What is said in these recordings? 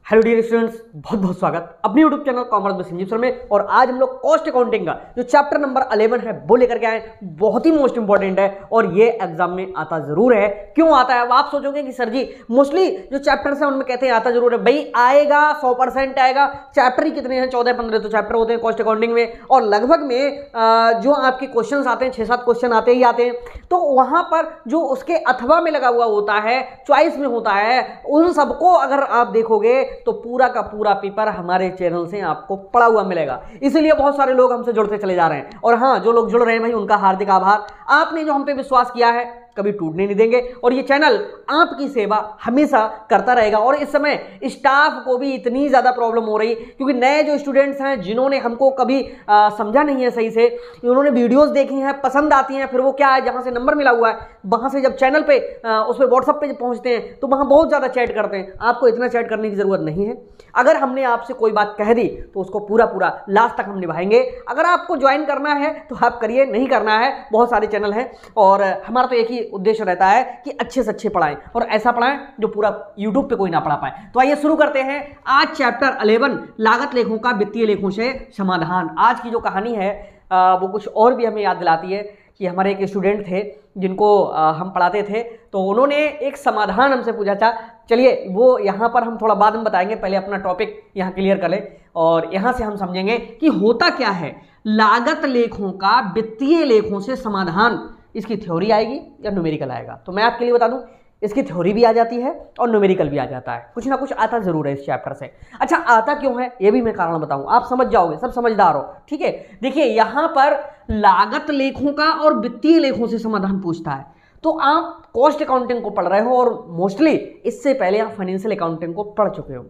Hello dear students, बहुत बहुत स्वागत अपनी YouTube channel commerce with Sanjeev sir में। और आज हम लोग कॉस्ट अकाउंटिंग का जो चैप्टर नंबर 11 है वो लेकर के आए। बहुत ही मोस्ट इंपॉर्टेंट है और ये एग्जाम में आता जरूर है। क्यों आता है? अब आप सोचोगे कि सर जी मोस्टली जो चैप्टर्स हैं उनमें कहते हैं आता जरूर है। भाई आएगा, 100% आएगा। चैप्टर ही कितने हैं? 14-15 तो चैप्टर होते हैं कॉस्ट अकाउंटिंग में, और लगभग में जो आपके क्वेश्चन आते हैं 6-7 क्वेश्चन आते ही आते हैं। तो वहां पर जो उसके अथवा में लगा हुआ होता है, चॉइस में होता है, उन सबको अगर आप देखोगे तो पूरा का पूरा पेपर हमारे चैनल से आपको पड़ा हुआ मिलेगा। इसीलिए बहुत सारे लोग हमसे जुड़ते चले जा रहे हैं। और हाँ, जो लोग जुड़ रहे हैं भाई, उनका हार्दिक आभार। आपने जो हम पे विश्वास किया है कभी टूटने नहीं देंगे, और ये चैनल आपकी सेवा हमेशा करता रहेगा। और इस समय स्टाफ को भी इतनी ज़्यादा प्रॉब्लम हो रही, क्योंकि नए जो स्टूडेंट्स हैं जिन्होंने हमको कभी समझा नहीं है सही से, उन्होंने वीडियोस देखी हैं, पसंद आती हैं, फिर वो क्या है, जहाँ से नंबर मिला हुआ है वहाँ से जब चैनल पे उस पर व्हाट्सअप पे जब पहुँचते हैं तो वहाँ बहुत ज़्यादा चैट करते हैं। आपको इतना चैट करने की ज़रूरत नहीं है। अगर हमने आपसे कोई बात कह दी तो उसको पूरा पूरा लास्ट तक हम निभाएंगे। अगर आपको ज्वाइन करना है तो आप करिए, नहीं करना है बहुत सारे चैनल हैं। और हमारा तो एक ही उद्देश्य रहता है कि अच्छे से अच्छे पढ़ाएं, और ऐसा पढ़ाएं जो पूरा यूट्यूब पे कोई ना पढ़ा पाए। तो आइए शुरू करते हैं आज चैप्टर 11, लागत लेखों का वित्तीय लेखों से समाधान। आज की जो कहानी है वो कुछ और भी हमें याद दिलाती है कि हमारे एक स्टूडेंट थे जिनको हम पढ़ाते थे, तो उन्होंने एक समाधान हमसे पूछा था। चलिए वो यहाँ पर हम थोड़ा बाद में बताएंगे, पहले अपना टॉपिक यहाँ क्लियर कर लें और यहाँ से हम समझेंगे कि होता क्या है लागत लेखों का वित्तीय लेखों से समाधान। इसकी थ्योरी आएगी या न्यूमेरिकल आएगा? तो मैं आपके लिए बता दूं, इसकी थ्योरी भी आ जाती है और न्यूमेरिकल भी आ जाता है। कुछ ना कुछ आता जरूर है इस चैप्टर से। अच्छा, आता क्यों है ये भी मैं कारण बताऊं, आप समझ जाओगे, सब समझदार हो। ठीक है, देखिए यहां पर लागत लेखों का और वित्तीय लेखों से समाधान पूछता है। तो आप कॉस्ट अकाउंटिंग को पढ़ रहे हो और मोस्टली इससे पहले आप फाइनेंशियल अकाउंटिंग को पढ़ चुके हो।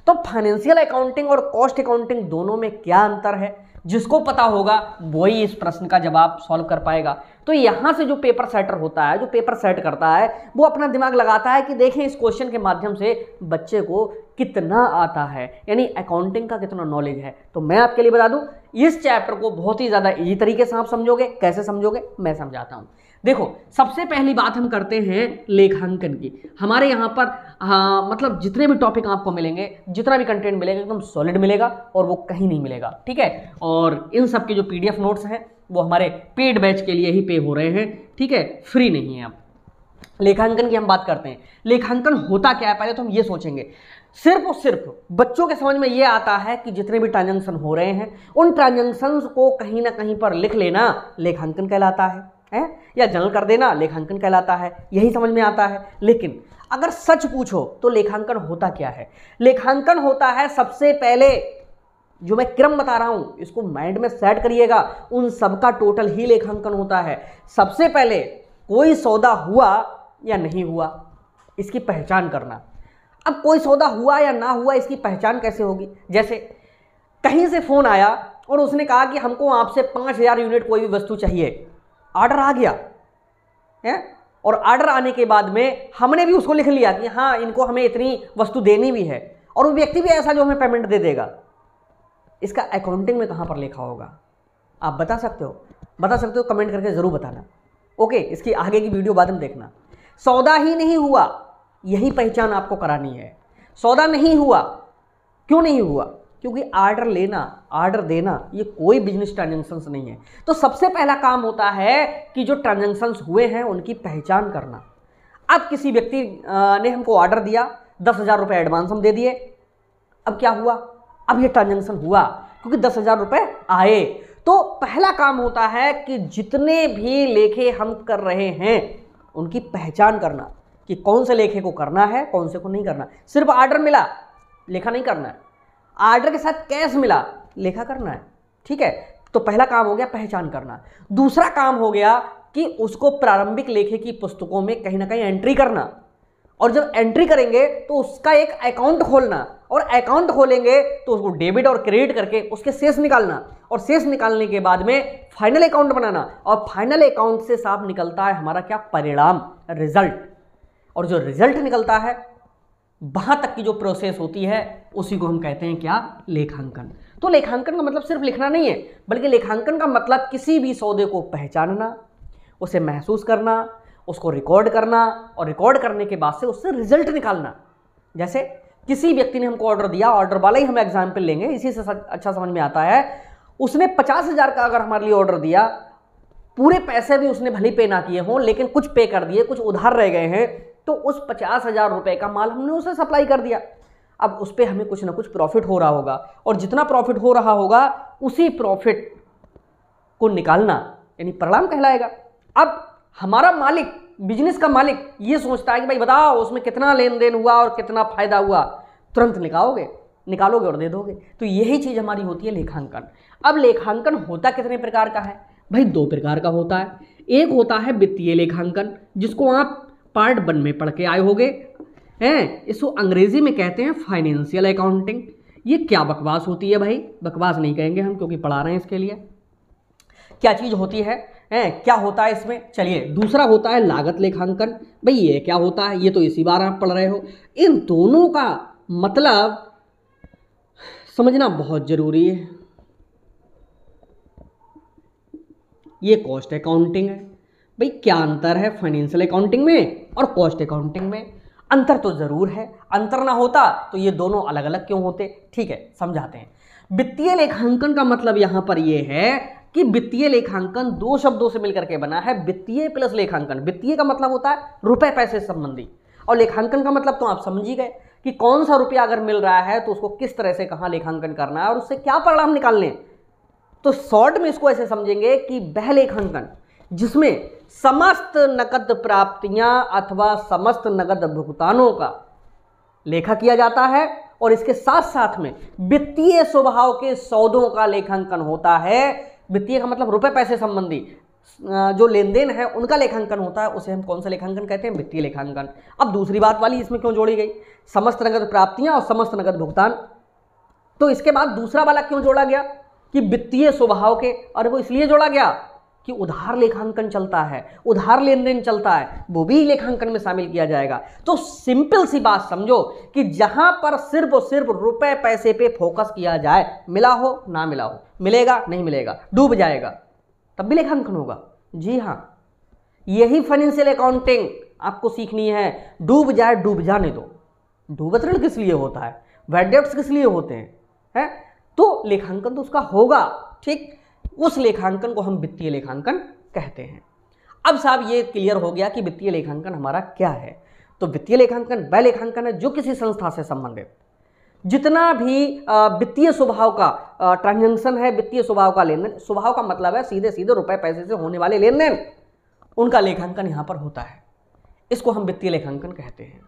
तो फाइनेंशियल अकाउंटिंग और कॉस्ट अकाउंटिंग दोनों में क्या अंतर है, जिसको पता होगा वही इस प्रश्न का जवाब सॉल्व कर पाएगा। तो यहां से जो पेपर सेटर होता है, जो पेपर सेट करता है, वो अपना दिमाग लगाता है कि देखें इस क्वेश्चन के माध्यम से बच्चे को कितना आता है, यानी अकाउंटिंग का कितना नॉलेज है। तो मैं आपके लिए बता दूं, इस चैप्टर को बहुत ही ज्यादा इजी तरीके से आप समझोगे। कैसे समझोगे मैं समझाता हूं। देखो, सबसे पहली बात हम करते हैं लेखांकन की। हमारे यहाँ पर मतलब जितने भी टॉपिक आपको मिलेंगे, जितना भी कंटेंट मिलेगा, एकदम सॉलिड मिलेगा और वो कहीं नहीं मिलेगा। ठीक है, और इन सब के जो PDF नोट्स हैं वो हमारे पेड बैच के लिए ही पे हो रहे हैं। ठीक है, फ्री नहीं है। अब लेखांकन की हम बात करते हैं। लेखांकन होता क्या है पहले तो हम ये सोचेंगे। सिर्फ और सिर्फ बच्चों के समझ में ये आता है कि जितने भी ट्रांजैक्शन हो रहे हैं उन ट्रांजैक्शंस को कहीं ना कहीं पर लिख लेना लेखांकन कहलाता है, या जर्नल कर देना लेखांकन कहलाता है, यही समझ में आता है। लेकिन अगर सच पूछो तो लेखांकन होता क्या है? लेखांकन होता है, सबसे पहले जो मैं क्रम बता रहा हूं इसको माइंड में सेट करिएगा, उन सबका टोटल ही लेखांकन होता है। सबसे पहले कोई सौदा हुआ या नहीं हुआ, इसकी पहचान करना। अब कोई सौदा हुआ या ना हुआ इसकी पहचान कैसे होगी? जैसे कहीं से फोन आया और उसने कहा कि हमको आपसे 5000 यूनिट कोई भी वस्तु चाहिए। ऑर्डर आ गया है, और ऑर्डर आने के बाद में हमने भी उसको लिख लिया कि हाँ इनको हमें इतनी वस्तु देनी भी है, और वो व्यक्ति भी ऐसा जो हमें पेमेंट दे देगा। इसका अकाउंटिंग में कहां पर लिखा होगा? आप बता सकते हो? बता सकते हो, कमेंट करके जरूर बताना। ओके, इसकी आगे की वीडियो बाद में देखना। सौदा ही नहीं हुआ, यही पहचान आपको करानी है। सौदा नहीं हुआ, क्यों नहीं हुआ? क्योंकि ऑर्डर लेना, ऑर्डर देना ये कोई बिजनेस ट्रांजैक्शंस नहीं है। तो सबसे पहला काम होता है कि जो ट्रांजैक्शंस हुए हैं उनकी पहचान करना। अब किसी व्यक्ति ने हमको ऑर्डर दिया, 10,000 रुपये एडवांस हम दे दिए। अब क्या हुआ? अब ये ट्रांजैक्शन हुआ क्योंकि 10,000 रुपये आए। तो पहला काम होता है कि जितने भी लेखे हम कर रहे हैं उनकी पहचान करना कि कौन से लेखे को करना है, कौन से को नहीं करना। सिर्फ ऑर्डर मिला, लेखा नहीं करना है। ऑर्डर के साथ कैश मिला, लेखा करना है। ठीक है, तो पहला काम हो गया पहचान करना। दूसरा काम हो गया कि उसको प्रारंभिक लेखे की पुस्तकों में कहीं ना कहीं एंट्री करना, और जब एंट्री करेंगे तो उसका एक अकाउंट खोलना, और अकाउंट खोलेंगे तो उसको डेबिट और क्रेडिट करके उसके शेष निकालना, और शेष निकालने के बाद में फाइनल अकाउंट बनाना, और फाइनल अकाउंट से साफ निकलता है हमारा क्या? परिणाम, रिजल्ट। और जो रिजल्ट निकलता है वहां तक की जो प्रोसेस होती है उसी को हम कहते हैं क्या? लेखांकन। तो लेखांकन का मतलब सिर्फ लिखना नहीं है, बल्कि लेखांकन का मतलब किसी भी सौदे को पहचानना, उसे महसूस करना, उसको रिकॉर्ड करना, और रिकॉर्ड करने के बाद से उससे रिजल्ट निकालना। जैसे किसी व्यक्ति ने हमको ऑर्डर दिया, ऑर्डर वाला ही हम एग्जाम्पल लेंगे, इसी से अच्छा समझ में आता है। उसने 50,000 का अगर हमारे लिए ऑर्डर दिया, पूरे पैसे भी उसने भले पे ना किए हों, लेकिन कुछ पे कर दिए, कुछ उधार रह गए हैं, तो उस 50,000 रुपए का माल हमने उसे सप्लाई कर दिया। अब उस पर हमें कुछ ना कुछ प्रॉफिट हो रहा होगा, और जितना प्रॉफिट हो रहा होगा उसी प्रॉफिट को निकालना यानी परिणाम कहलाएगा। अब हमारा मालिक, बिजनेस का मालिक ये सोचता है कि भाई बताओ उसमें कितना लेन देन हुआ और कितना फायदा हुआ, तुरंत निकालोगे और दे दोगे। तो यही चीज हमारी होती है लेखांकन। अब लेखांकन होता कितने प्रकार का है भाई? 2 प्रकार का होता है। एक होता है वित्तीय लेखांकन, जिसको आप पार्ट 1 में पढ़ के आए होगे हैं। इसको अंग्रेजी में कहते हैं फाइनेंशियल अकाउंटिंग। ये क्या बकवास होती है भाई? बकवास नहीं कहेंगे हम, क्योंकि पढ़ा रहे हैं इसके लिए। क्या चीज होती है, क्या होता है इसमें? चलिए, दूसरा होता है लागत लेखांकन। भाई ये क्या होता है? ये तो इसी बार आप पढ़ रहे हो। इन दोनों का मतलब समझना बहुत जरूरी है। ये कॉस्ट अकाउंटिंग है। भाई क्या अंतर है फाइनेंशियल अकाउंटिंग में और कॉस्ट अकाउंटिंग में? अंतर तो जरूर है, अंतर ना होता तो ये दोनों अलग अलग क्यों होते? ठीक है, समझाते हैं। वित्तीय लेखांकन का मतलब यहां पर ये है कि वित्तीय लेखांकन 2 शब्दों से मिलकर के बना है, वित्तीय प्लस लेखांकन। वित्तीय का मतलब होता है रुपए पैसे संबंधी, और लेखांकन का मतलब तो आप समझ ही गए कि कौन सा रुपया अगर मिल रहा है तो उसको किस तरह से कहां लेखांकन करना है और उससे क्या परिणाम निकालने। तो शॉर्ट में इसको ऐसे समझेंगे कि वह लेखांकन जिसमें समस्त नकद प्राप्तियां अथवा समस्त नकद भुगतानों का लेखा किया जाता है, और इसके साथ साथ में वित्तीय स्वभाव के सौदों का लेखांकन होता है। वित्तीय का मतलब रुपए पैसे संबंधी जो लेन देन है उनका लेखांकन होता है, उसे हम कौन सा लेखांकन कहते हैं? वित्तीय लेखांकन। अब दूसरी बात वाली इसमें क्यों जोड़ी गई? समस्त नकद प्राप्तियां और समस्त नकद भुगतान। तो इसके बाद दूसरा वाला क्यों जोड़ा गया कि वित्तीय स्वभाव के? और वो इसलिए जोड़ा गया कि उधार लेखांकन चलता है, उधार लेन देन चलता है, वो भी लेखांकन में शामिल किया जाएगा। तो सिंपल सी बात समझो कि जहां पर सिर्फ और सिर्फ रुपए पैसे पे फोकस किया जाए, मिला हो ना मिला हो, मिलेगा नहीं मिलेगा, डूब जाएगा, तब भी लेखांकन होगा। जी हाँ, यही फाइनेंशियल अकाउंटिंग आपको सीखनी है। डूब जाए डूब जाने दो। डूबत ऋण किस लिए होता है? बैड डेब्ट्स किस लिए होते हैं? तो लेखांकन तो उसका होगा, ठीक। उस लेखांकन को हम वित्तीय लेखांकन कहते हैं। अब साहब ये क्लियर हो गया कि वित्तीय लेखांकन हमारा क्या है। तो वित्तीय लेखांकन वह लेखांकन है जो किसी संस्था से संबंधित जितना भी वित्तीय स्वभाव का ट्रांजैक्शन है, वित्तीय स्वभाव का लेन देन, स्वभाव का मतलब है सीधे सीधे रुपए पैसे से होने वाले लेन देन, उनका लेखांकन यहाँ पर होता है। इसको हम वित्तीय लेखांकन कहते हैं।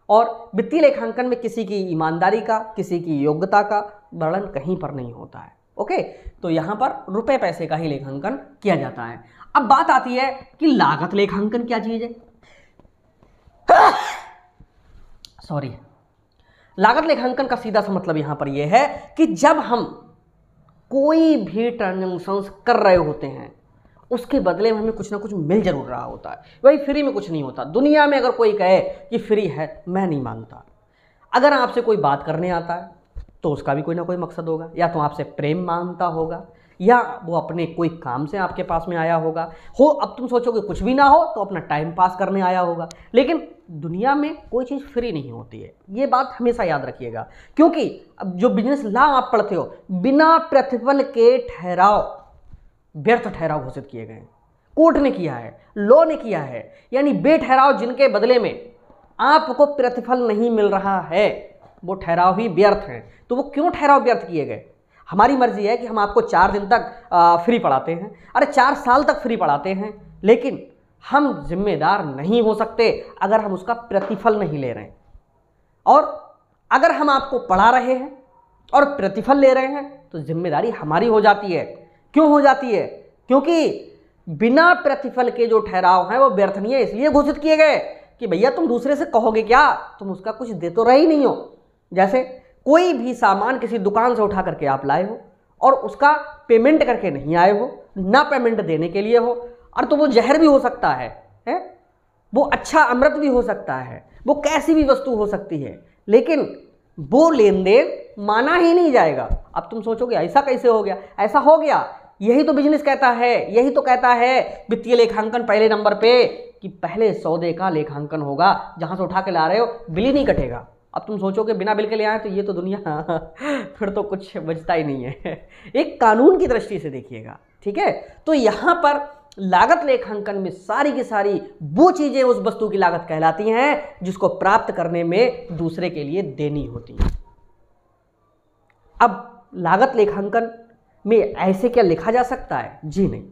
और वित्तीय लेखांकन में किसी की ईमानदारी का, किसी की योग्यता का वर्णन कहीं पर नहीं होता है। ओके, तो यहां पर रुपए पैसे का ही लेखांकन किया जाता है। अब बात आती है कि लागत लेखांकन क्या चीज है। सॉरी, लागत लेखांकन का सीधा सा मतलब यहां पर यह है कि जब हम कोई भी ट्रांजैक्शन कर रहे होते हैं उसके बदले में हमें कुछ ना कुछ मिल जरूर रहा होता है। भाई फ्री में कुछ नहीं होता। दुनिया में अगर कोई कहे कि फ्री है, मैं नहीं मानता। अगर आपसे कोई बात करने आता है तो उसका भी कोई ना कोई मकसद होगा, या तो आपसे प्रेम मांगता होगा, या वो अपने कोई काम से आपके पास में आया होगा। अब तुम सोचोगे कुछ भी ना हो तो अपना टाइम पास करने आया होगा। लेकिन दुनिया में कोई चीज़ फ्री नहीं होती है, ये बात हमेशा याद रखिएगा। क्योंकि अब जो बिजनेस लॉ आप पढ़ते हो, बिना प्रतिफल के ठहराव व्यर्थ ठहराव घोषित किए गए, कोर्ट ने किया है, लॉ ने किया है। यानी बेठहराव जिनके बदले में आपको प्रतिफल नहीं मिल रहा है वो ठहराव ही व्यर्थ है। तो वो क्यों ठहराव व्यर्थ किए गए? हमारी मर्जी है कि हम आपको 4 दिन तक फ्री पढ़ाते हैं, अरे 4 साल तक फ्री पढ़ाते हैं, लेकिन हम जिम्मेदार नहीं हो सकते अगर हम उसका प्रतिफल नहीं ले रहे हैं। और अगर हम आपको पढ़ा रहे हैं और प्रतिफल ले रहे हैं तो जिम्मेदारी हमारी हो जाती है। क्यों हो जाती है? क्योंकि बिना प्रतिफल के जो ठहराव हैं वो व्यर्थ नहीं है, इसलिए घोषित किए गए कि भैया तुम दूसरे से कहोगे क्या, तुम उसका कुछ दे तो रहे ही नहीं हो। जैसे कोई भी सामान किसी दुकान से उठा करके आप लाए हो और उसका पेमेंट करके नहीं आए हो, ना पेमेंट देने के लिए हो, और तो वो जहर भी हो सकता है, वो अच्छा अमृत भी हो सकता है, वो कैसी भी वस्तु हो सकती है, लेकिन वो लेन देन माना ही नहीं जाएगा। अब तुम सोचोगे ऐसा कैसे हो गया? ऐसा हो गया, यही तो बिजनेस कहता है, यही तो कहता है वित्तीय लेखांकन पहले नंबर पे कि पहले सौदे का लेखांकन होगा। जहां से उठा के ला रहे हो बिल ही नहीं कटेगा, अब तुम सोचोगे बिना बिल के ले आए तो ये तो दुनिया फिर तो कुछ बचता ही नहीं है। एक कानून की दृष्टि से देखिएगा, ठीक है। तो यहां पर लागत लेखांकन में सारी की सारी वो चीजें उस वस्तु की लागत कहलाती हैं जिसको प्राप्त करने में दूसरे के लिए देनी होती है। अब लागत लेखांकन में ऐसे क्या लिखा जा सकता है? जी नहीं।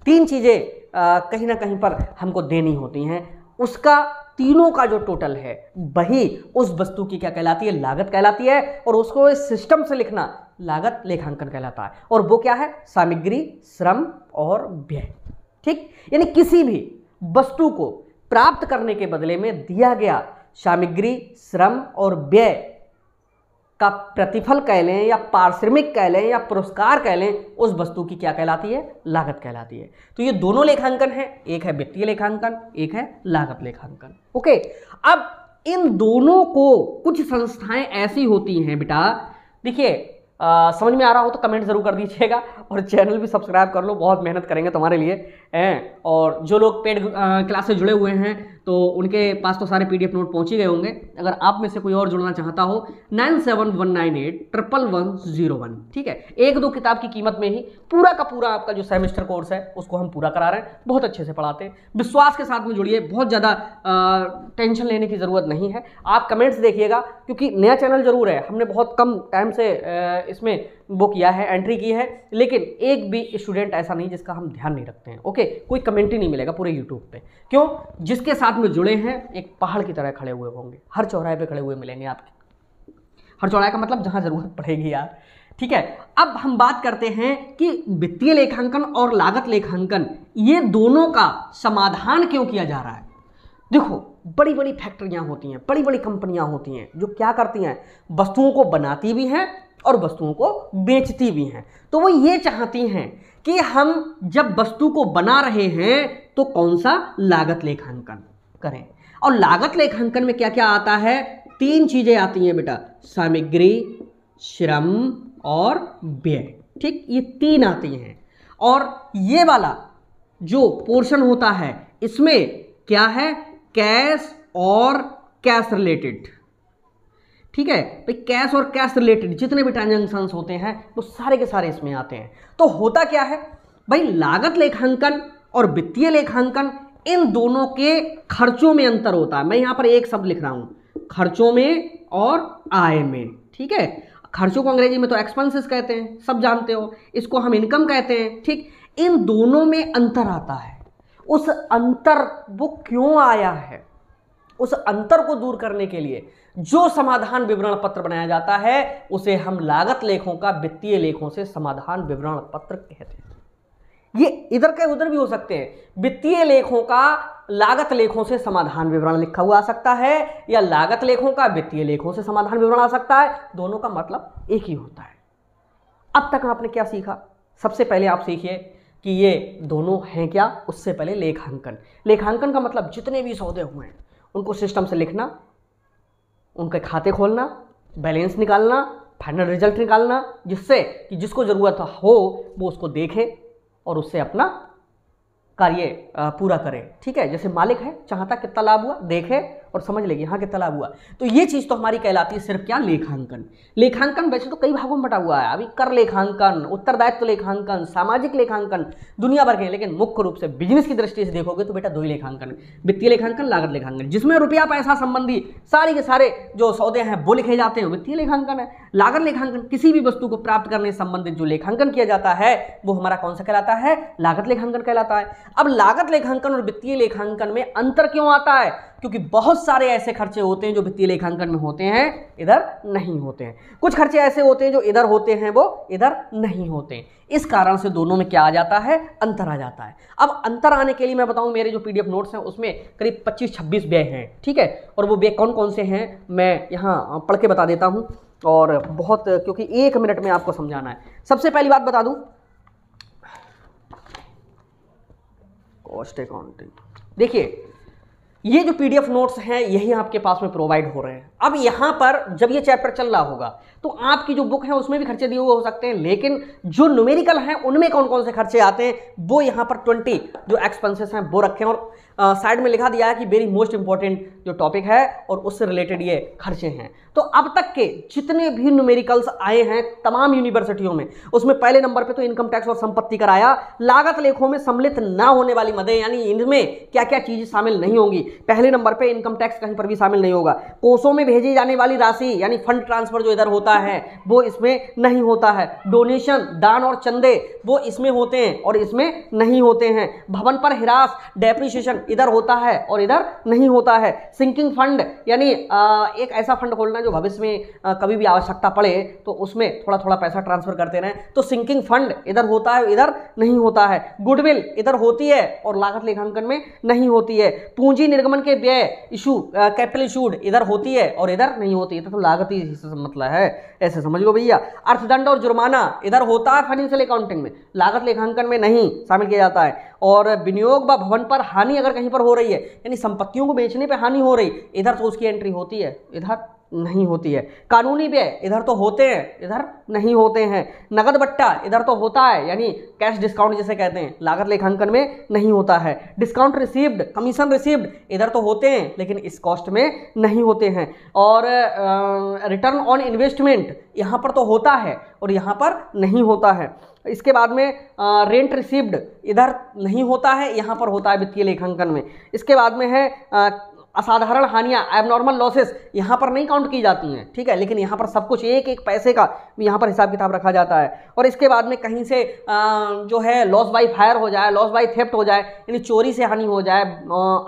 तीन चीजें कहीं ना कहीं पर हमको देनी होती हैं, उसका तीनों का जो टोटल है वही उस वस्तु की क्या कहलाती है? लागत कहलाती है। और उसको इस सिस्टम से लिखना लागत लेखांकन कहलाता है। और वो क्या है? सामग्री, श्रम और व्यय। ठीक, यानी किसी भी वस्तु को प्राप्त करने के बदले में दिया गया सामग्री, श्रम और व्यय का प्रतिफल कह लें या पारिश्रमिक कह लें या पुरस्कार कह लें, उस वस्तु की क्या कहलाती है? लागत कहलाती है। तो ये दोनों लेखांकन है, एक है वित्तीय लेखांकन, एक है लागत लेखांकन। ओके, अब इन दोनों को कुछ संस्थाएं ऐसी होती हैं बेटा, देखिए समझ में आ रहा हो तो कमेंट जरूर कर दीजिएगा और चैनल भी सब्सक्राइब कर लो, बहुत मेहनत करेंगे तुम्हारे लिए हैं। और जो लोग पेड क्लास से जुड़े हुए हैं तो उनके पास तो सारे PDF नोट पहुंच ही गए होंगे। अगर आप में से कोई और जुड़ना चाहता हो 9719811101, ठीक है। 1-2 किताब की कीमत में ही पूरा का पूरा आपका जो सेमेस्टर कोर्स है उसको हम पूरा करा रहे हैं, बहुत अच्छे से पढ़ाते हैं। विश्वास के साथ में जुड़िए, बहुत ज़्यादा टेंशन लेने की ज़रूरत नहीं है। आप कमेंट्स देखिएगा, क्योंकि नया चैनल जरूर है, हमने बहुत कम टाइम से इसमें वो किया है, एंट्री की है, लेकिन एक भी स्टूडेंट ऐसा नहीं जिसका हम ध्यान नहीं रखते हैं। ओके, कोई कमेंट ही नहीं मिलेगा पूरे यूट्यूब पे। क्यों? जिसके साथ में जुड़े हैं एक पहाड़ की तरह खड़े हुए होंगे, हर चौराहे पे खड़े हुए मिलेंगे आपके। हर चौराहे का मतलब जहां जरूरत पड़ेगी यार, ठीक है। अब हम बात करते हैं कि वित्तीय लेखांकन और लागत लेखांकन ये दोनों का समाधान क्यों किया जा रहा है। देखो, बड़ी बड़ी फैक्ट्रियां होती हैं, बड़ी बड़ी कंपनियां होती हैं जो क्या करती हैं? वस्तुओं को बनाती भी हैं और वस्तुओं को बेचती भी हैं। तो वो ये चाहती हैं कि हम जब वस्तु को बना रहे हैं तो कौन सा लागत लेखांकन करें। और लागत लेखांकन में क्या क्या आता है? 3 चीजें आती हैं बेटा, सामग्री, श्रम और व्यय। ठीक, ये 3 आती हैं। और ये वाला जो पोर्शन होता है इसमें क्या है? कैश और कैश रिलेटेड। ठीक है भाई, कैश और कैश रिलेटेड जितने भी ट्रांजैक्शंस होते हैं वो सारे के सारे इसमें आते हैं। तो होता क्या है भाई, लागत लेखांकन और वित्तीय लेखांकन इन दोनों के खर्चों में अंतर होता है। मैं यहां पर एक शब्द लिख रहा हूं, खर्चों में और आय में। ठीक है, खर्चों को अंग्रेजी में तो एक्सपेंसेस कहते हैं, सब जानते हो, इसको हम इनकम कहते हैं। ठीक, इन दोनों में अंतर आता है। उस अंतर वो क्यों आया है, उस अंतर को दूर करने के लिए जो समाधान विवरण पत्र बनाया जाता है उसे हम लागत लेखों का वित्तीय लेखों से समाधान विवरण पत्र कहते हैं। ये इधर के उधर भी हो सकते हैं। वित्तीय लेखों का लागत लेखों से समाधान विवरण लिखा हुआ आ सकता है या लागत लेखों का वित्तीय लेखों से समाधान विवरण आ सकता है, दोनों का मतलब एक ही होता है। अब तक आपने क्या सीखा? सबसे पहले आप सीखिए कि ये दोनों हैं क्या। उससे पहले लेखांकन। लेखांकन का मतलब जितने भी सौदे हुए हैं उनको सिस्टम से लिखना, उनके खाते खोलना, बैलेंस निकालना, फाइनल रिजल्ट निकालना, जिससे कि जिसको ज़रूरत हो वो उसको देखे और उससे अपना कार्य पूरा करे। ठीक है, जैसे मालिक है, चाहता कितना लाभ हुआ देखे और समझ लेगी हाँ कितना लाभ हुआ। तो ये चीज़ तो हमारी कहलाती है सिर्फ क्या? लेखांकन। लेखांकन वैसे तो कई भागों में बटा हुआ है, अभी कर लेखांकन, उत्तरदायित्व लेखांकन, सामाजिक लेखांकन, दुनिया भर के। लेकिन मुख्य रूप से बिजनेस की दृष्टि से देखोगे तो बेटा 2 ही लेखांकन, वित्तीय लेखांकन, लागत लेखांकन, जिसमें रुपया पैसा संबंधी सारे के सारे जो सौदे हैं वो लिखे जाते हैं, वित्तीय लेखांकन है। लागत लेखांकन किसी भी वस्तु को प्राप्त करने से संबंधित जो लेखांकन किया जाता है वो हमारा कौन सा कहलाता है? लागत लेखांकन कहलाता है। अब लागत लेखांकन और वित्तीय लेखांकन में अंतर क्यों आता है? क्योंकि बहुत सारे ऐसे खर्चे होते हैं जो वित्तीय लेखांकन में होते हैं, इधर नहीं होते हैं। कुछ खर्चे ऐसे होते हैं जो इधर होते हैं, वो इधर नहीं होते हैं। इस कारण से दोनों में क्या आ जाता है? अंतर आ जाता है। अब अंतर आने के लिए मैं बताऊं, मेरे जो PDF नोट्स हैं उसमें करीब 25-26 व्यय हैं। ठीक है, और वो व्यय कौन कौन से हैं मैं यहाँ पढ़ के बता देता हूँ, और बहुत, क्योंकि 1 मिनट में आपको समझाना है। सबसे पहली बात बता दूं, कॉस्ट अकाउंटिंग। देखिए, ये जो पीडीएफ नोट्स हैं यही आपके पास में प्रोवाइड हो रहे हैं। अब यहाँ पर जब ये चैप्टर चल रहा होगा तो आपकी जो बुक है उसमें भी खर्चे दिए हुए हो सकते हैं, लेकिन जो न्यूमेरिकल हैं उनमें कौन कौन से खर्चे आते हैं वो यहाँ पर 20 जो एक्सपेंसेस हैं वो रखे हैं और साइड में लिखा दिया है कि वेरी मोस्ट इंपॉर्टेंट जो टॉपिक है और उससे रिलेटेड ये खर्चे हैं। तो अब तक के जितने भी न्यूमेरिकल्स आए हैं तमाम यूनिवर्सिटियों में, उसमें पहले नंबर पे तो इनकम टैक्स और संपत्ति कर आया। लागत लेखों में सम्मिलित ना होने वाली मदें, यानी इनमें क्या क्या चीजें शामिल नहीं होंगी। पहले नंबर पे इनकम टैक्स कहीं पर भी शामिल नहीं होगा। कोषों में भेजी जाने वाली राशि यानी फंड ट्रांसफर जो इधर होता है वो इसमें नहीं होता है। डोनेशन, दान और चंदे वो इसमें होते हैं और इसमें नहीं होते हैं। भवन पर हिरास, डेप्रिसिएशन इधर होता है और इधर नहीं होता है। सिंकिंग फंड यानी एक ऐसा फंड खोलना जो भविष्य में कभी भी आवश्यकता पड़े तो उसमें थोड़ा थोड़ा पैसा ट्रांसफर करते रहें, तो सिंकिंग फंड इधर होता है इधर नहीं होता है। गुडविल इधर होती है और लागत लेखांकन में नहीं होती है। पूंजी निर्गमन के व्यय इशू, कैपिटल इशूड इधर होती है और इधर नहीं होती है, तो लागत ही मतलब है, ऐसे समझ लो भैया। अर्थदंड और जुर्माना इधर होता है फाइनेंशियल अकाउंटिंग में, लागत लेखांकन में नहीं शामिल किया जाता है। और विनियोग व भवन पर हानि अगर कहीं पर हो रही है यानी संपत्तियों को बेचने पे हानि हो रही, इधर तो उसकी एंट्री होती है इधर नहीं होती है। कानूनी व्यय इधर तो होते हैं इधर नहीं होते हैं। नगद बट्टा इधर तो होता है यानी कैश डिस्काउंट जिसे कहते हैं, लागत लेखांकन में नहीं होता है। डिस्काउंट रिसीव्ड, कमीशन रिसीव्ड इधर तो होते हैं लेकिन इस कॉस्ट में नहीं होते हैं। और रिटर्न ऑन इन्वेस्टमेंट यहाँ पर तो होता है और यहाँ पर नहीं होता है। इसके बाद में रेंट रिसीव्ड इधर नहीं होता है, यहाँ पर होता है वित्तीय लेखांकन में। इसके बाद में है असाधारण हानियां, एबनॉर्मल लॉसेस यहाँ पर नहीं काउंट की जाती हैं, ठीक है, लेकिन यहाँ पर सब कुछ एक एक पैसे का यहाँ पर हिसाब किताब रखा जाता है। और इसके बाद में कहीं से जो है लॉस बाई फायर हो जाए, लॉस बाई थेफ्ट हो जाए यानी चोरी से हानि हो जाए,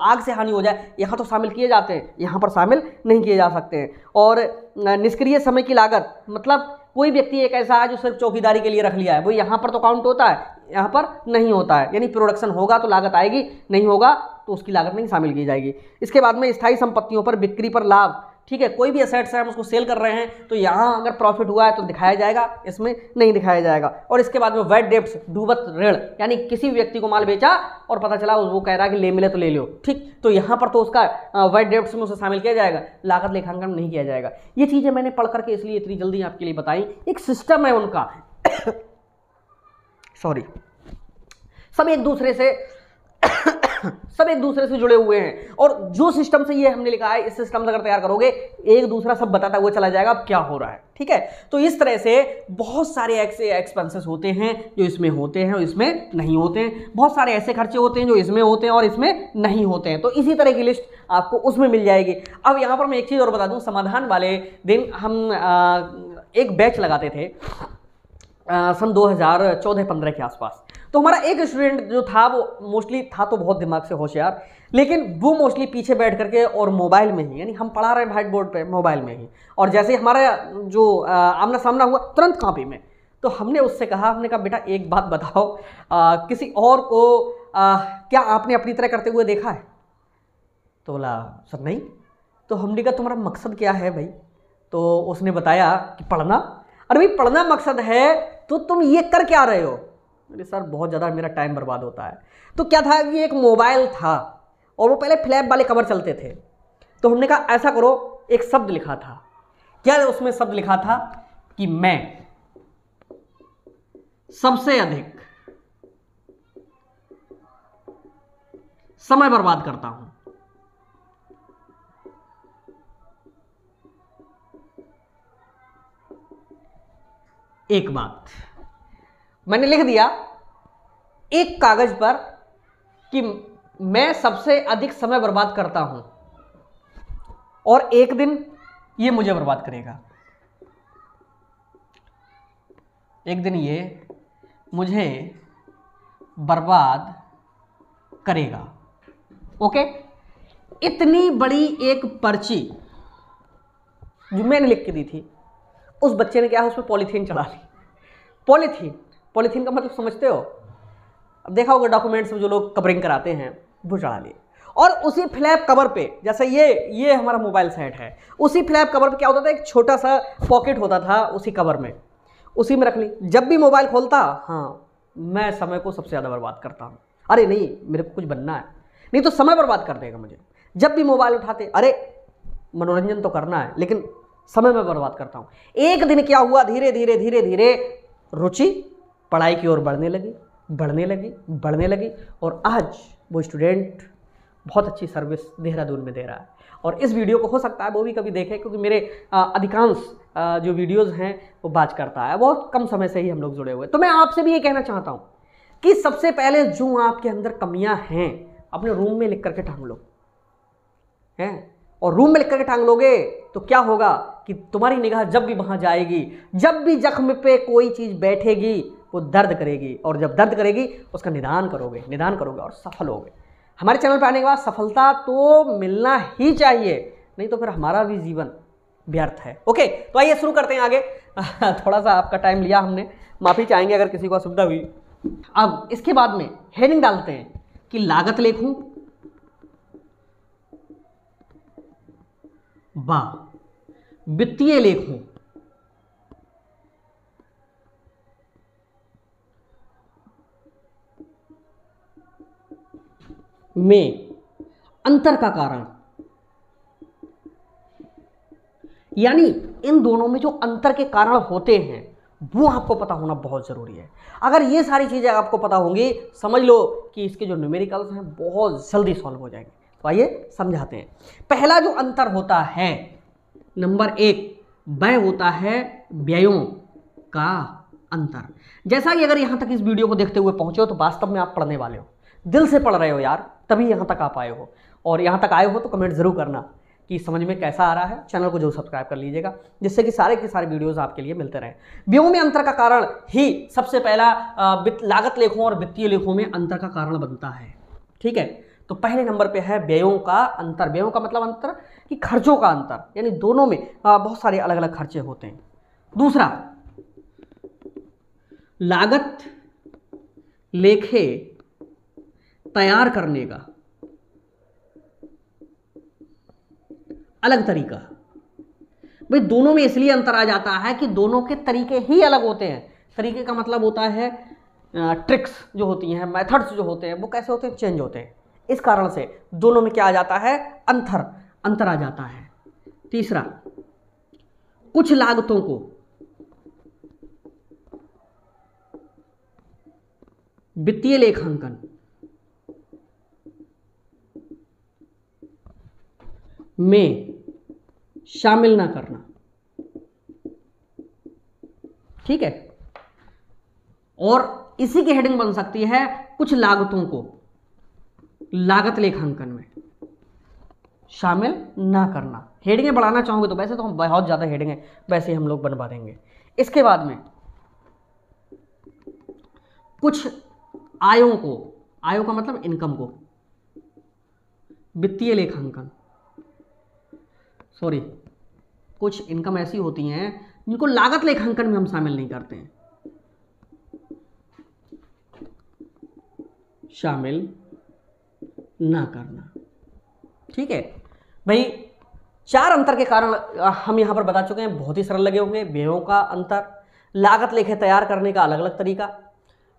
आग से हानि हो जाए, यहाँ तो शामिल किए जाते हैं, यहाँ पर शामिल नहीं किए जा सकते हैं। और निष्क्रिय समय की लागत मतलब कोई व्यक्ति एक ऐसा है जो सिर्फ चौकीदारी के लिए रख लिया है, वो यहाँ पर तो काउंट होता है, यहाँ पर नहीं होता है, यानी प्रोडक्शन होगा तो लागत आएगी, नहीं होगा तो उसकी लागत नहीं शामिल की जाएगी। इसके बाद में स्थायी संपत्तियों पर बिक्री पर लाभ, ठीक है, कोई भी एसेट्स है हम उसको सेल कर रहे हैं तो यहाँ अगर प्रॉफिट हुआ है तो दिखाया जाएगा, इसमें नहीं दिखाया जाएगा। और इसके बाद में वैट डेब्ट्स, डूबत ऋण, यानी किसी व्यक्ति को माल बेचा और पता चला वो कह रहा है कि ले मिले तो ले लो, ठीक, तो यहाँ पर तो उसका वैट डेब्ट्स में उसे शामिल किया जाएगा, लागत लेखांकन में नहीं किया जाएगा। ये चीज़ें मैंने पढ़ करके इसलिए इतनी जल्दी आपके लिए बताई, एक सिस्टम है उनका सॉरी, सब एक दूसरे से जुड़े हुए हैं। और जो सिस्टम से ये हमने लिखा है, इस सिस्टम से अगर तैयार करोगे एक दूसरा सब बताता हुआ चला जाएगा अब क्या हो रहा है, ठीक है। तो इस तरह से बहुत सारे ऐसे एक्सपेंसेस होते हैं जो इसमें होते हैं और इसमें नहीं होते हैं, बहुत सारे ऐसे खर्चे होते हैं जो इसमें होते हैं और इसमें नहीं होते हैं। तो इसी तरह की लिस्ट आपको उसमें मिल जाएगी। अब यहाँ पर मैं एक चीज़ और बता दूँ, समाधान वाले दिन हम एक बैच लगाते थे सन 2014-15 के आसपास। तो हमारा एक स्टूडेंट जो था वो मोस्टली था तो बहुत दिमाग से होशियार, लेकिन वो मोस्टली पीछे बैठ करके और मोबाइल में ही, यानी हम पढ़ा रहे हैं व्हाइट बोर्ड पे मोबाइल में ही, और जैसे ही हमारा जो आमना सामना हुआ तुरंत कॉपी में। तो हमने उससे कहा, हमने कहा बेटा एक बात बताओ, किसी और को क्या आपने अपनी तरह करते हुए देखा है? तो बोला सर नहीं। तो हमने कहा तुम्हारा मकसद क्या है भाई? तो उसने बताया कि पढ़ना। अरे भाई पढ़ना मकसद है तो तुम ये कर क्या रहे हो? अरे सर बहुत ज़्यादा मेरा टाइम बर्बाद होता है। तो क्या था कि एक मोबाइल था और वो पहले फ्लैप वाले कवर चलते थे। तो हमने कहा ऐसा करो, एक शब्द लिखा था। क्या उसमें शब्द लिखा था कि मैं सबसे अधिक समय बर्बाद करता हूं। एक बात मैंने लिख दिया एक कागज पर कि मैं सबसे अधिक समय बर्बाद करता हूं और एक दिन ये मुझे बर्बाद करेगा, एक दिन ये मुझे बर्बाद करेगा। ओके, इतनी बड़ी एक पर्ची जो मैंने लिख के दी थी, उस बच्चे ने क्या है उसमें पॉलीथीन चढ़ा ली। पॉलीथीन का मतलब समझते हो? अब देखा होगा डॉक्यूमेंट्स में जो लोग कवरिंग कराते हैं वो चढ़ा लिए। और उसी फ्लैप कवर पे, जैसे ये हमारा मोबाइल सेट है, उसी फ्लैप कवर पे क्या होता था, एक छोटा सा पॉकेट होता था उसी कवर में, उसी में रख ली। जब भी मोबाइल खोलता, हाँ मैं समय को सबसे ज़्यादा बर्बाद करता हूँ। अरे नहीं, मेरे को कुछ बनना है, नहीं तो समय बर्बाद कर देगा मुझे। जब भी मोबाइल उठाते, अरे मनोरंजन तो करना है लेकिन समय में बर्बाद करता हूं। एक दिन क्या हुआ, धीरे धीरे धीरे धीरे रुचि पढ़ाई की ओर बढ़ने लगी, बढ़ने लगी, बढ़ने लगी, और आज वो स्टूडेंट बहुत अच्छी सर्विस देहरादून में दे रहा है। और इस वीडियो को हो सकता है वो भी कभी देखे, क्योंकि मेरे अधिकांश जो वीडियोस हैं वो बात करता है, बहुत कम समय से ही हम लोग जुड़े हुए। तो मैं आपसे भी ये कहना चाहता हूँ कि सबसे पहले जो आपके अंदर कमियां हैं अपने रूम में लिख करके टांग लो, हैं, और रूम में लिख करके टांग लोगे तो क्या होगा कि तुम्हारी निगाह जब भी वहां जाएगी, जब भी जख्म पे कोई चीज बैठेगी वो दर्द करेगी, और जब दर्द करेगी उसका निदान करोगे, निदान करोगे और सफल होगे। हमारे चैनल पर आने के बाद सफलता तो मिलना ही चाहिए, नहीं तो फिर हमारा भी जीवन व्यर्थ है। ओके, तो आइए शुरू करते हैं आगे। थोड़ा सा आपका टाइम लिया हमने, माफी चाहेंगे अगर किसी को असुविधा हुई। अब इसके बाद में हेडिंग डालते हैं कि लागत लेखों व वित्तीय लेखों में अंतर का कारण, यानी इन दोनों में जो अंतर के कारण होते हैं वो आपको पता होना बहुत जरूरी है। अगर ये सारी चीजें आपको पता होंगी, समझ लो कि इसके जो न्यूमेरिकल्स हैं बहुत जल्दी सॉल्व हो जाएंगे। तो आइए समझाते हैं। पहला जो अंतर होता है, नंबर 1, वह होता है व्ययों का अंतर। जैसा कि अगर यहां तक इस वीडियो को देखते हुए पहुंचे हो तो वास्तव में आप पढ़ने वाले हो, दिल से पढ़ रहे हो यार, तभी यहां तक आप आए हो। और यहां तक आए हो तो कमेंट जरूर करना कि समझ में कैसा आ रहा है। चैनल को जरूर सब्सक्राइब कर लीजिएगा, जिससे कि सारे के सारे वीडियोस आपके लिए मिलते रहें। व्ययों में अंतर का कारण ही सबसे पहला लागत लेखों और वित्तीय लेखों में अंतर का कारण बनता है। ठीक है, तो पहले नंबर पे है व्ययों का अंतर। व्ययों का मतलब अंतर कि खर्चों का अंतर, यानी दोनों में बहुत सारे अलग अलग खर्चे होते हैं। दूसरा, लागत लेखे तैयार करने का अलग तरीका। भाई दोनों में इसलिए अंतर आ जाता है कि दोनों के तरीके ही अलग होते हैं। तरीके का मतलब होता है ट्रिक्स जो होती हैं, मेथड्स जो होते हैं वो कैसे होते हैं, चेंज होते हैं। इस कारण से दोनों में क्या आ जाता है, अंतर आ जाता है। तीसरा, कुछ लागतों को वित्तीय लेखांकन में शामिल ना करना। ठीक है, और इसी की हेडिंग बन सकती है कुछ लागतों को लागत लेखांकन में शामिल ना करना। हेडिंगें बढ़ाना चाहोगे तो वैसे तो हम बहुत ज्यादा हेडिंगें वैसे हम लोग बनवा देंगे। इसके बाद में कुछ आयों को, आयों का मतलब इनकम को, वित्तीय लेखांकन, सॉरी, कुछ इनकम ऐसी होती हैं जिनको लागत लेखांकन में हम शामिल नहीं करते हैं, शामिल ना करना। ठीक है भाई, 4 अंतर के कारण हम यहां पर बता चुके हैं, बहुत ही सरल लगे होंगे। व्ययों का अंतर, लागत लेखे तैयार करने का अलग अलग तरीका,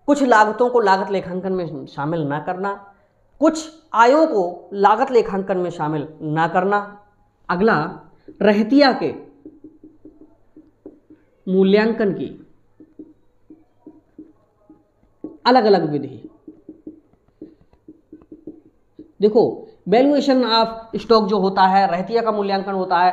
कुछ लागतों को लागत लेखांकन में शामिल ना करना, कुछ आयों को लागत लेखांकन में शामिल ना करना। अगला, रहतिया के मूल्यांकन की अलग अलग विधि। देखो, वैल्यूएशन ऑफ स्टॉक जो होता है, रहतिया का मूल्यांकन होता है,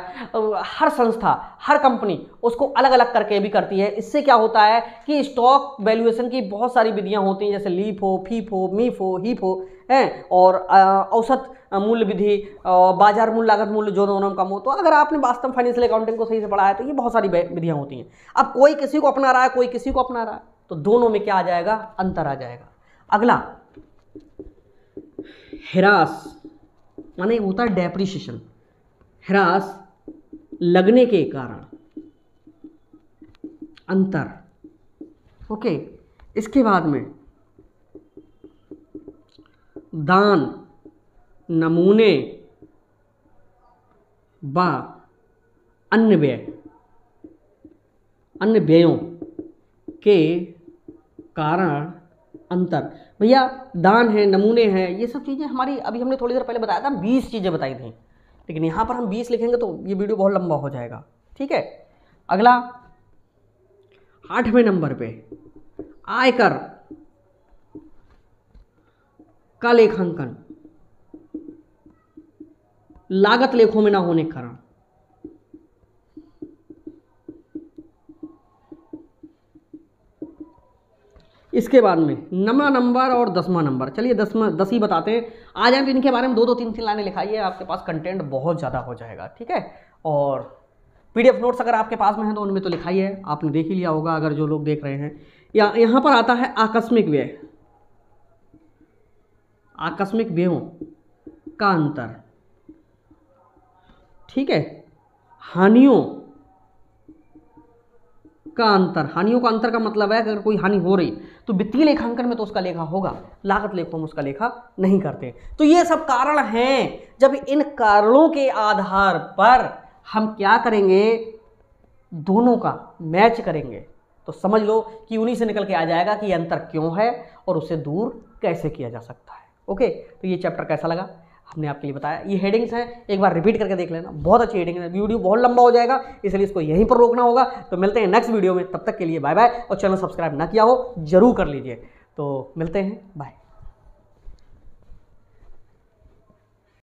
हर संस्था, हर कंपनी उसको अलग अलग करके भी करती है। इससे क्या होता है कि स्टॉक वैल्यूएशन की बहुत सारी विधियां होती हैं, जैसे लीफ हो, फीफ हो, मीफ हो, हीप हो, हैं, और औसत मूल्य विधि, बाजार मूल्य, लागत मूल्य जो दोनों कम हो। तो अगर आपने वास्तव फाइनेंशियल अकाउंटिंग को सही से पढ़ा है तो ये बहुत सारी विधियां होती हैं। अब कोई किसी को अपना रहा है, कोई किसी को अपना रहा है, तो दोनों में क्या आ जाएगा, अंतर आ जाएगा। अगला, ह्रास, माने होता है डेप्रिसिएशन, ह्रास लगने के कारण अंतर। ओके, इसके बाद में दान, नमूने व अन्य व्ययों के कारण अंतर। भैया दान है, नमूने हैं, ये सब चीज़ें हमारी, अभी हमने थोड़ी देर पहले बताया था 20 चीज़ें बताई थी, लेकिन यहाँ पर हम 20 लिखेंगे तो ये वीडियो बहुत लंबा हो जाएगा। ठीक है, अगला 8वें नंबर पे आयकर का लेखांकन लागत लेखों में ना होने के कारण। इसके बाद में 9वां नंबर और 10वां नंबर, चलिए 10 ही बताते हैं। आ जाए तो इनके बारे में 2-2 3-3 लाइनें लिखाइए, आपके पास कंटेंट बहुत ज़्यादा हो जाएगा। ठीक है, और पीडीएफ नोट्स अगर आपके पास में है तो उनमें तो लिखाई है, आपने देख ही लिया होगा अगर जो लोग देख रहे हैं। यहाँ पर आता है आकस्मिक व्यय, आकस्मिक व्ययों का अंतर। ठीक है, हानियों का अंतर। हानियों का अंतर का मतलब है अगर कोई हानि हो रही तो वित्तीय लेखांकन में तो उसका लेखा होगा, लागत लेखों में उसका लेखा नहीं करते। तो ये सब कारण हैं। जब इन कारणों के आधार पर हम क्या करेंगे, दोनों का मैच करेंगे तो समझ लो कि उन्हीं से निकल के आ जाएगा कि ये अंतर क्यों है और उसे दूर कैसे किया जा सकता है। ओके, तो ये चैप्टर कैसा लगा हमने आपके लिए बताया। ये हेडिंग्स हैं, एक बार रिपीट करके देख लेना, बहुत अच्छी हेडिंग है। वीडियो बहुत लंबा हो जाएगा इसलिए इसको यहीं पर रोकना होगा। तो मिलते हैं नेक्स्ट वीडियो में, तब तक के लिए बाय बाय। और चैनल सब्सक्राइब ना किया हो जरूर कर लीजिए। तो मिलते हैं, बाय।